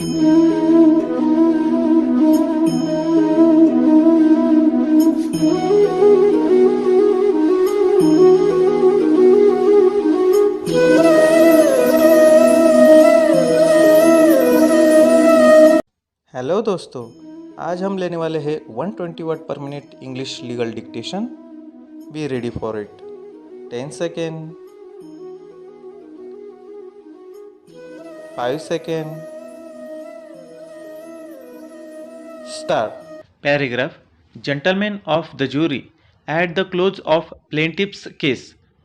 Hello दोस्तों, आज हम लेने वाले हैं 120 वर्ड पर minute English legal dictation. Be ready for it. 10 second, 5 second, start. Paragraph. Gentlemen of the jury, at the close of plaintiff's case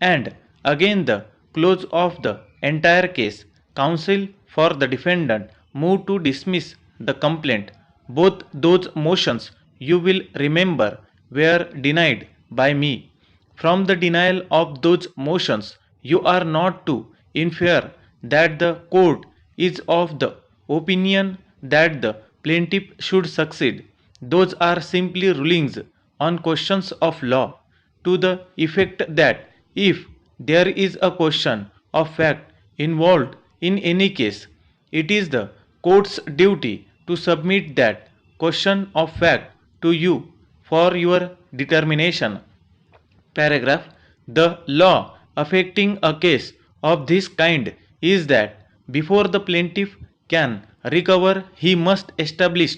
and again the close of the entire case, counsel for the defendant move to dismiss the complaint. Both those motions, you will remember, were denied by me. From the denial of those motions, you are not to infer that the court is of the opinion that the plaintiff should succeed. Those are simply rulings on questions of law, to the effect that if there is a question of fact involved in any case, it is the court's duty to submit that question of fact to you for your determination. Paragraph. The law affecting a case of this kind is that before the plaintiff can recover, he must establish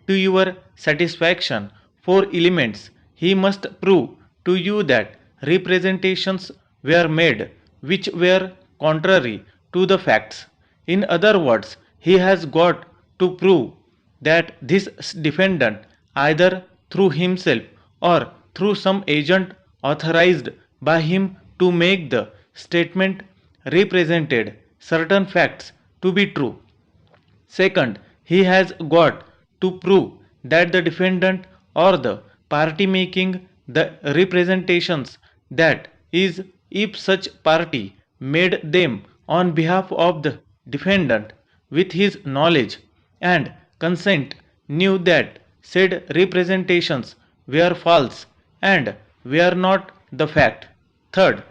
to your satisfaction 4 elements. He must prove to you that representations were made which were contrary to the facts. In other words, he has got to prove that this defendant, either through himself or through some agent authorized by him to make the statement, represented certain facts to be true. Second, he has got to prove that the defendant or the party making the representations, that is, if such party made them on behalf of the defendant with his knowledge and consent, knew that said representations were false and were not the fact. Third,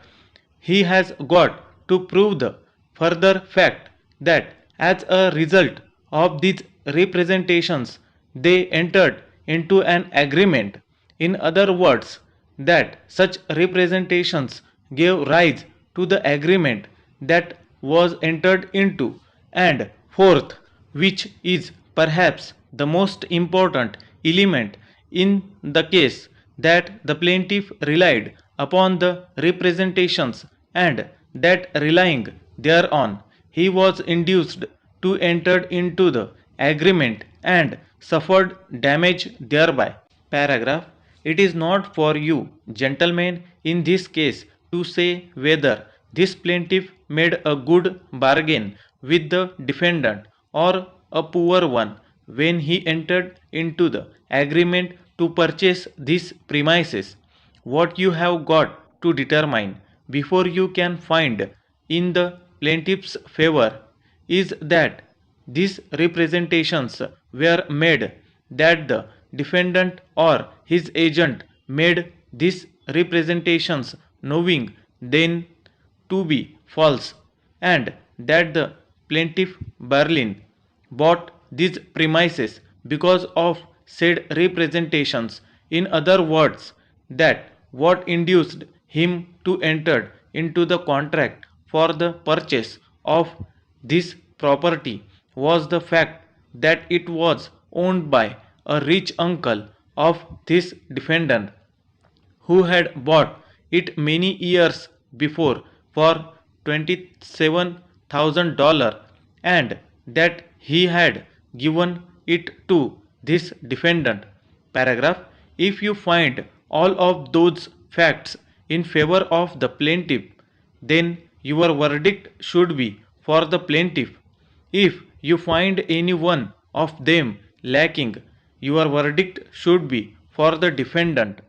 he has got to prove the further fact that as a result of these representations they entered into an agreement. In other words, that such representations gave rise to the agreement that was entered into. And fourth, which is perhaps the most important element in the case, that the plaintiff relied upon the representations and that relying thereon he was induced to enter into the agreement and suffered damage thereby. Paragraph. It is not for you, gentlemen, in this case to say whether this plaintiff made a good bargain with the defendant or a poor one when he entered into the agreement to purchase these premises. What you have got to determine before you can find in the plaintiff's favor is that these representations were made, that the defendant or his agent made these representations knowing then to be false, and that the plaintiff Berlin bought these premises because of said representations. In other words, that what induced him to enter into the contract for the purchase of this property was the fact that it was owned by a rich uncle of this defendant, who had bought it many years before for $27,000, and that he had given it to this defendant. Paragraph. If you find all of those facts in favor of the plaintiff, then your verdict should be for the plaintiff. If you find any one of them lacking, your verdict should be for the defendant.